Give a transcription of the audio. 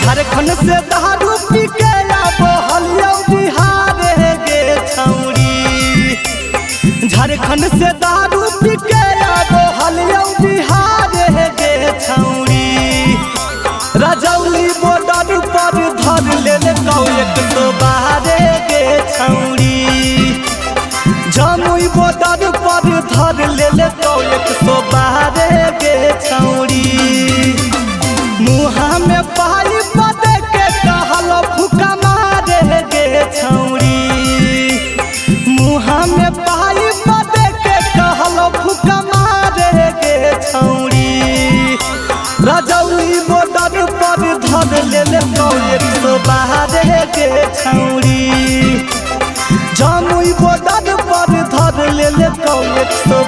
झारखंड से दारू पी के आबो हलियो बिहार गे छौरी। झारखंड से दारू पी के आबो हलियो बिहार गे छौरी। रजौली बॉर्डर पर धर ले कौ 112 गे छौरी। जमुई बॉर्डर पर धर ले कौ 112 गे छौरी। मुहा में पाई बदे के कहल फुका मारे गे छौरी। मुहा में पाई बदे के कहल फुका मारे गे छौरी। रजौली बॉर्डर पर धर ले कौ 112 गे छौरी। जमुई बॉर्डर पर धर ले कौ 112